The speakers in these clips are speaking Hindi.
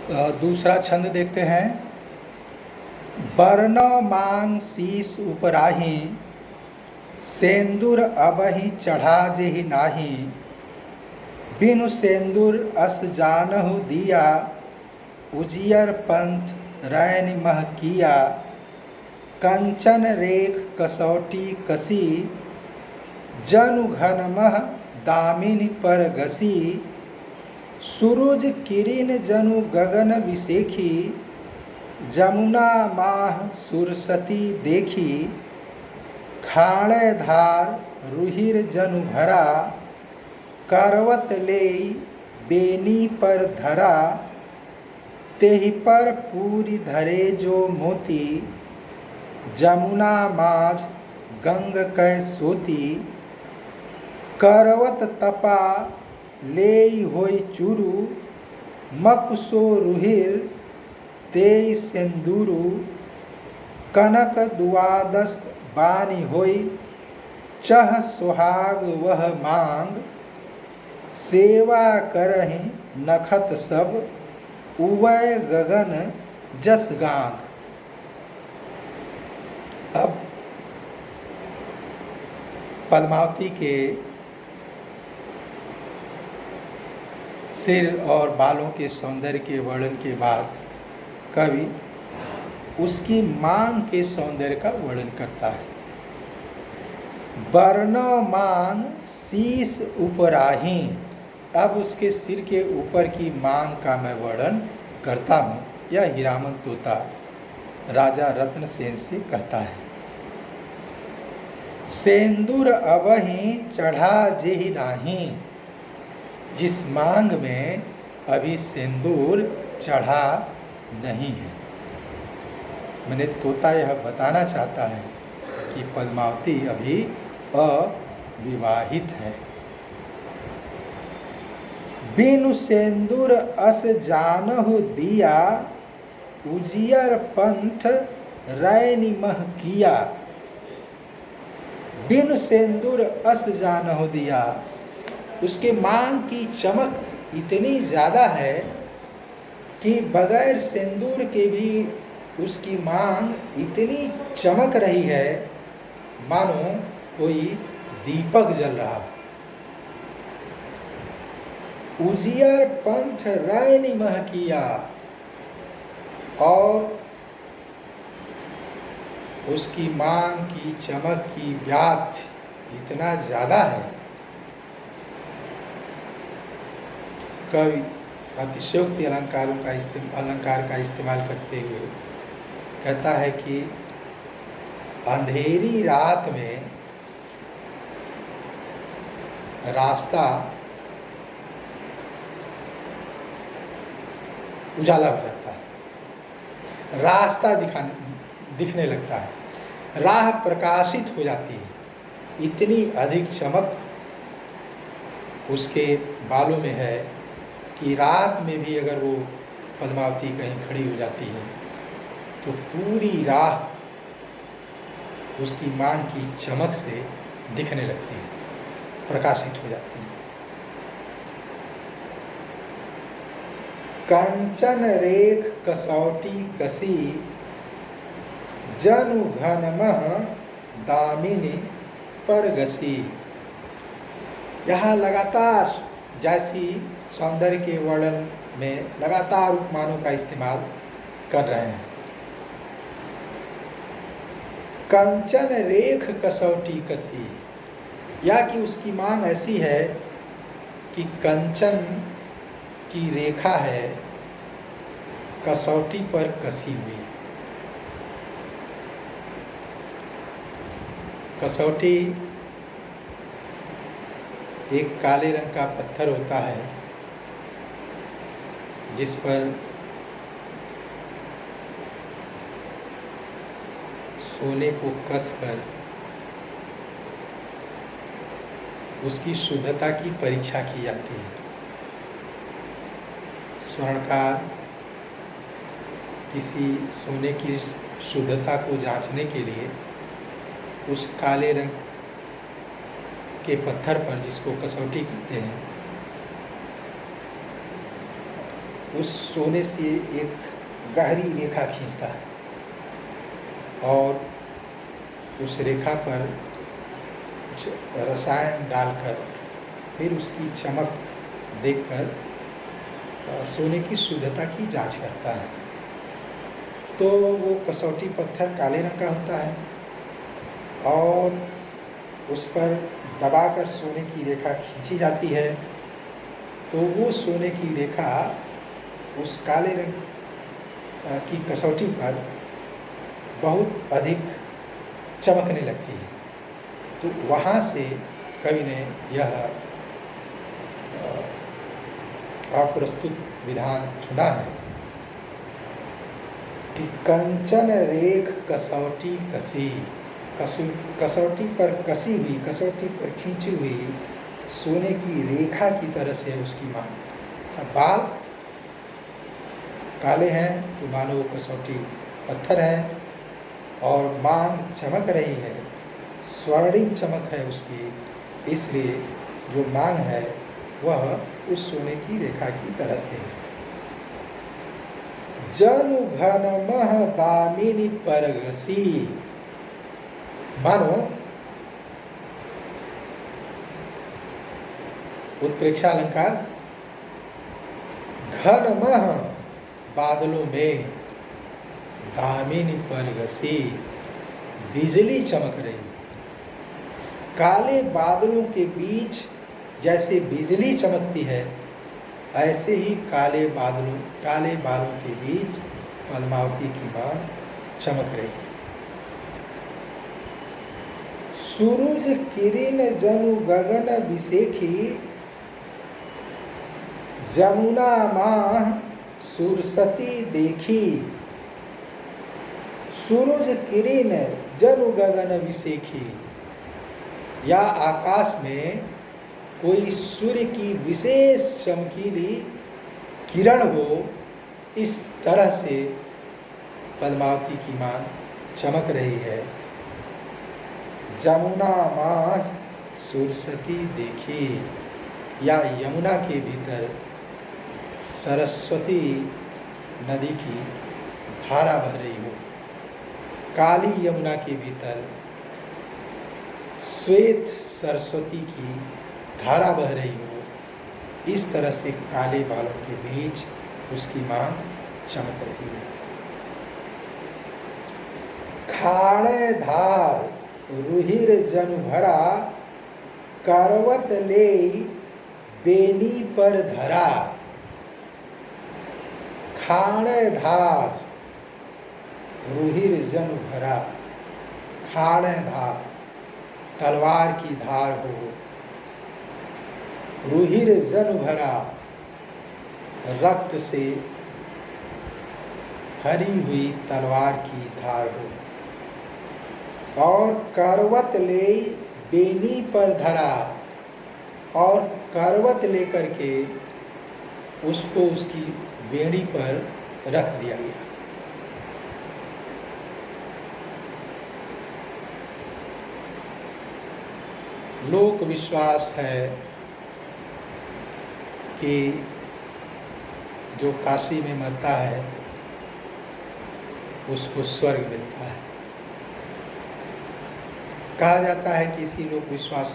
दूसरा छंद देखते हैं। बरन मांग शीस उपराही, सेंदूर अबहि चढ़ा जेहि नाही। बिनु सेंदूर अस जानहु दिया, उजियर पंथ रैन मह किया। कंचन रेख कसौटी कसी, जनु घन मह दामिनी पर घसी। सूरज किरिन जनु गगन विसेखी, जमुना माह सुरसती देखी। खाड़े धार रुहिर जनु भरा, करवत लेई बेनी पर धरा। तेहि पर पूरी धरे जो मोती, जमुना माझ गंग कै सोती। करवत तपा लेई होई चूरू, मकुसो रुहिर तेई सेंदूरू। कनक दुआदस बानी होई, चह सुहाग वह मांग। सेवा करहि नखत सब, उवै गगन जस गांग। अब पद्मावती के सिर और बालों के सौंदर्य के वर्णन के बाद कवि उसकी मांग के सौंदर्य का वर्णन करता है। बरन मांग शीस उपराही, अब उसके सिर के ऊपर की मांग का मैं वर्णन करता हूँ। यह हीरामन तोता राजा रत्नसेन से कहता है। सेंदूर अबहि चढ़ा जेहि नाही, जिस मांग में अभी सिंदूर चढ़ा नहीं है। मैंने तोता यह बताना चाहता है कि पद्मावती अभी अविवाहित है। बिनु सेंदूर अस जानहु दिया, उजियर पंथ रैनि मह किया। बिनु सेंदूर अस जानहु दिया, उसके मांग की चमक इतनी ज़्यादा है कि बगैर सिंदूर के भी उसकी मांग इतनी चमक रही है मानो कोई दीपक जल रहा। उजियर पंथ रैनि मह किया, और उसकी मांग की चमक की व्याप्ति इतना ज़्यादा है। कवि अतिशयोक्ति अलंकार का इस्तेमाल करते हुए कहता है कि अंधेरी रात में रास्ता उजाला हो जाता है, रास्ता दिखने लगता है, राह प्रकाशित हो जाती है। इतनी अधिक चमक उसके बालों में है कि रात में भी अगर वो पद्मावती कहीं खड़ी हो जाती है तो पूरी राह उसकी मांग की चमक से दिखने लगती है, प्रकाशित हो जाती है। कंचन रेख कसौटी कसी, जनु घन मह दामिनी पर घसी। यहाँ लगातार जैसी सौंदर्य के वर्णन में लगातार उपमानों का इस्तेमाल कर रहे हैं। कंचन रेख कसौटी कसी, या कि उसकी मांग ऐसी है कि कंचन की रेखा है कसौटी पर कसी हुई। कसौटी एक काले रंग का पत्थर होता है जिस पर सोने को कसकर उसकी शुद्धता की परीक्षा की जाती है। स्वर्णकार किसी सोने की शुद्धता को जांचने के लिए उस काले रंग के पत्थर पर, जिसको कसौटी कहते हैं, उस सोने से एक गहरी रेखा खींचता है और उस रेखा पर कुछ रसायन डालकर फिर उसकी चमक देखकर सोने की शुद्धता की जांच करता है। तो वो कसौटी पत्थर काले रंग का होता है और उस पर दबाकर सोने की रेखा खींची जाती है, तो वो सोने की रेखा उस काले रंग की कसौटी पर बहुत अधिक चमकने लगती है। तो वहाँ से कवि ने यह अप्रस्तुत विधान चुना है कि कंचन रेख कसौटी कसी, कसौटी पर कसी हुई, कसौटी पर खींची हुई सोने की रेखा की तरह से उसकी मांग। अब बाल काले हैं तो मानो वो कसौटी पत्थर है और मांग चमक रही है, स्वर्णिम चमक है उसकी, इसलिए जो मांग है वह उस सोने की रेखा की तरह से है। जनु घन मह दामिनी परगसी, मानो उत्प्रेक्षा अलंकार, घन मह बादलों में दामिनी परगसी, बिजली चमक रही। काले बादलों के बीच जैसे बिजली चमकती है, ऐसे ही काले बालों के बीच पद्मावती की मां चमक रही है। सूरज किरण जनु गगन विसेखी, जमुना माह सुरसती देखी। सूरज किरण जनु गगन विसेखी, या आकाश में कोई सूर्य की विशेष चमकीली किरण हो, इस तरह से पद्मावती की मां चमक रही है। जमुना माँ सुरसती देखी, या यमुना के भीतर सरस्वती नदी की धारा बह रही हो, काली यमुना के भीतर श्वेत सरस्वती की धारा बह रही हो, इस तरह से काले बालों के बीच उसकी मां चमक रही है। खाणे धार रुहिर जनु भरा, करवत ले बेनी पर धरा। खाणे धार रुहिर जनु भरा, खाणे धार तलवार की धार हो, रुहिर जनु भरा रक्त से भरी हुई तलवार की धार हो, और करवत ले बेनी पर धरा, और करवत लेकर के उसको उसकी बेड़ी पर रख दिया गया। लोक विश्वास है कि जो काशी में मरता है उसको स्वर्ग मिलता है। कहा जाता है कि इसी लोक विश्वास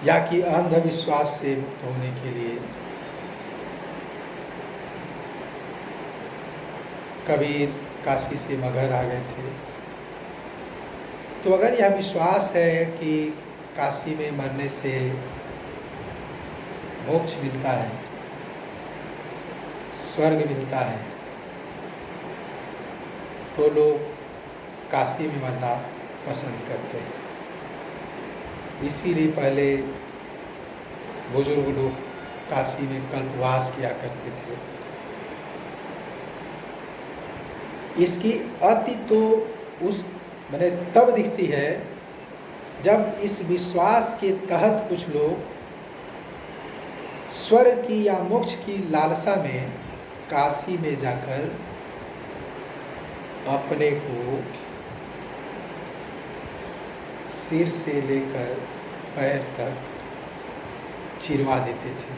या कि अंधविश्वास से मुक्त होने के लिए कबीर काशी से मगहर आ गए थे। तो अगर यह विश्वास है कि काशी में मरने से मोक्ष मिलता है, स्वर्ग मिलता है, तो लोग काशी में मरना पसंद करते हैं। इसीलिए पहले बुजुर्ग लोग काशी में कल्पवास किया करते थे। इसकी अति तो उस मैंने तब दिखती है जब इस विश्वास के तहत कुछ लोग स्वर्ग की या मोक्ष की लालसा में काशी में जाकर अपने को सिर से लेकर पैर तक चिरवा देते थे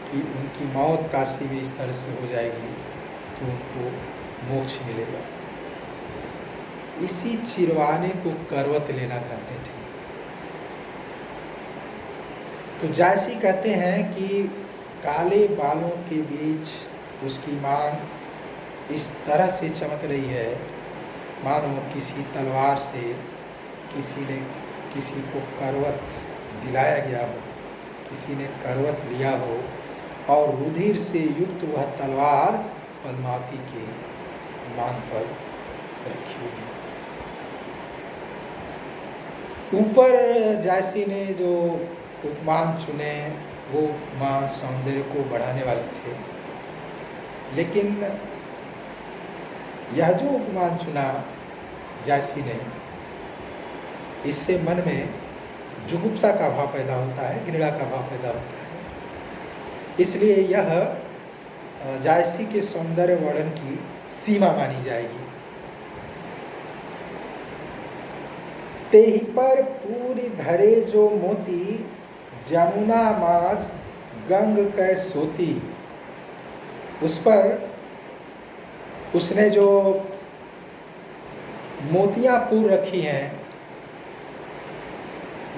कि उनकी मौत काशी में इस तरह से हो जाएगी तो उनको मोक्ष मिलेगा। इसी चिरवाने को करवत लेना कहते थे। तो जायसी कहते हैं कि काले बालों के बीच उसकी मांग इस तरह से चमक रही है मानो किसी तलवार से किसी को करवत दिलाया गया हो, किसी ने करवत लिया हो और रुधिर से युक्त वह तलवार पद्मावती के मांग पर रखी हुई है। ऊपर जायसी ने जो उपमान चुने वो उपमान सौंदर्य को बढ़ाने वाले थे, लेकिन यह जो उपमान चुना जायसी ने, इससे मन में जुगुप्सा का भाव पैदा होता है, घृणा का भाव पैदा होता है। इसलिए यह जायसी के सौंदर्य वर्णन की सीमा मानी जाएगी। तेहि पर पूरी धरे जो मोती, जमुना माझ गंग कै सोती। उस पर उसने जो मोतियां पूर रखी हैं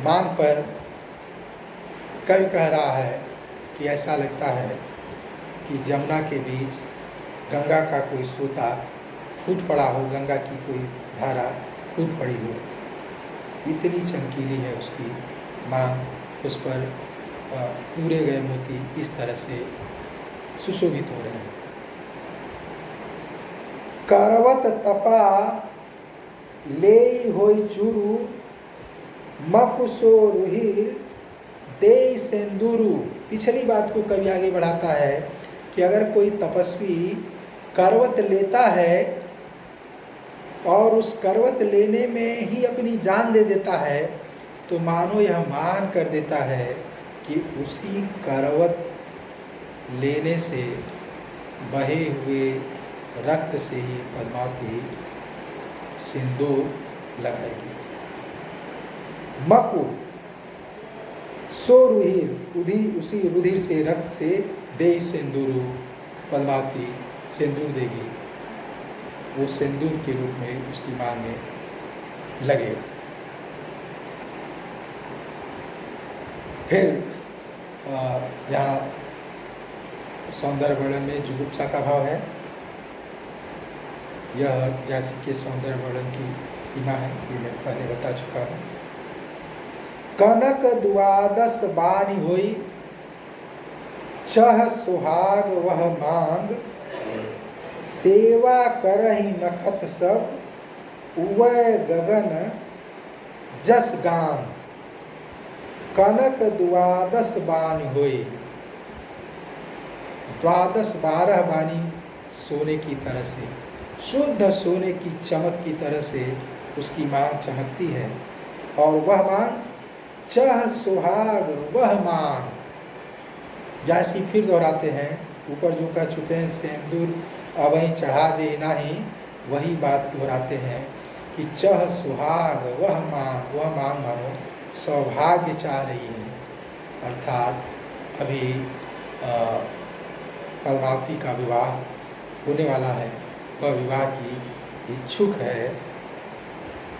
मांग पर, कवि कह रहा है कि ऐसा लगता है कि जमुना के बीच गंगा का कोई सोता फूट पड़ा हो, गंगा की कोई धारा फूट पड़ी हो। इतनी चमकीली है उसकी मांग, उस पर पूरे गए मोती इस तरह से सुशोभित हो रहे हैं। करवत तपा ले होई चूरू, मकुसो रुहिर दे सेंदूरू। पिछली बात को कवि आगे बढ़ाता है कि अगर कोई तपस्वी करवत लेता है और उस करवत लेने में ही अपनी जान दे देता है, तो मानो यह मान कर देता है कि उसी करवत लेने से बहे हुए रक्त से ही पद्मावती सिंदूर लगाएगी। मकु सो रुधिर, उसी रुधिर से रक्त से दे सिंदूरु, पद्मावती सिंदूर देगी, वो सिंदूर के रूप में उसकी मांग में लगेगा। फिर यहाँ सौंदर्य वर्णन में जुगुप्सा का भाव है। यह जैसे कि सौंदर्य वर्णन की सीमा है, ये मैं पहले बता चुका हूँ। कनक द्वादश बानी होई, चह सुहाग वह मांग, सेवा करहि नखत सब, उवै गगन जस गान। कनक द्वादश बानी होई, द्वादश 12 बानी सोने की तरह से, शुद्ध सोने की चमक की तरह से उसकी मांग चमकती है। और वह मांग चह सुहाग वह मांग, जैसी फिर दोहराते हैं, ऊपर जो कह चुके हैं सिंदूर अवहीं चढ़ा जे नाही, वही बात दोहराते हैं कि चह सुहाग वह मांग मानो सौभाग्य चाह रही है। अर्थात अभी पद्मावती का विवाह होने वाला है, वह विवाह की इच्छुक है।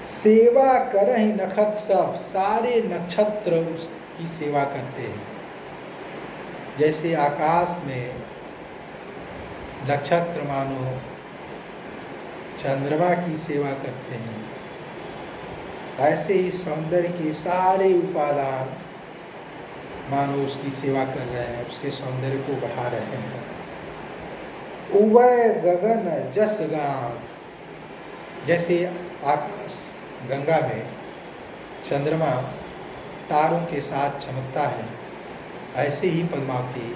सेवा करहि नखत सब, सारे नक्षत्र उसकी सेवा करते हैं। जैसे आकाश में नक्षत्र मानो चंद्रमा की सेवा करते हैं, ऐसे ही सौंदर्य के सारे उपादान मानो उसकी सेवा कर रहे हैं, उसके सौंदर्य को बढ़ा रहे हैं। उवै गगन जस गान, जैसे आकाश गंगा में चंद्रमा तारों के साथ चमकता है, ऐसे ही पद्मावती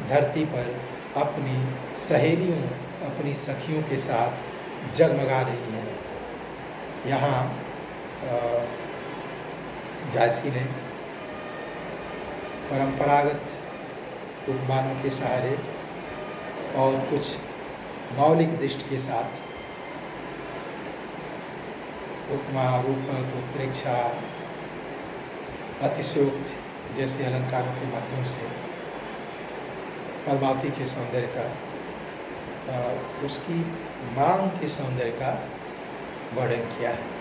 धरती पर अपनी सहेलियों, अपनी सखियों के साथ जगमगा रही है। यहाँ जायसी ने परंपरागत उपमानों के सहारे और कुछ मौलिक दृष्टि के साथ उपमा, रूपक, उत्प्रेक्षा अतिशयोक्त जैसे अलंकारों के माध्यम से पद्मावती के सौंदर्य का, उसकी मांग के सौंदर्य का वर्णन किया है।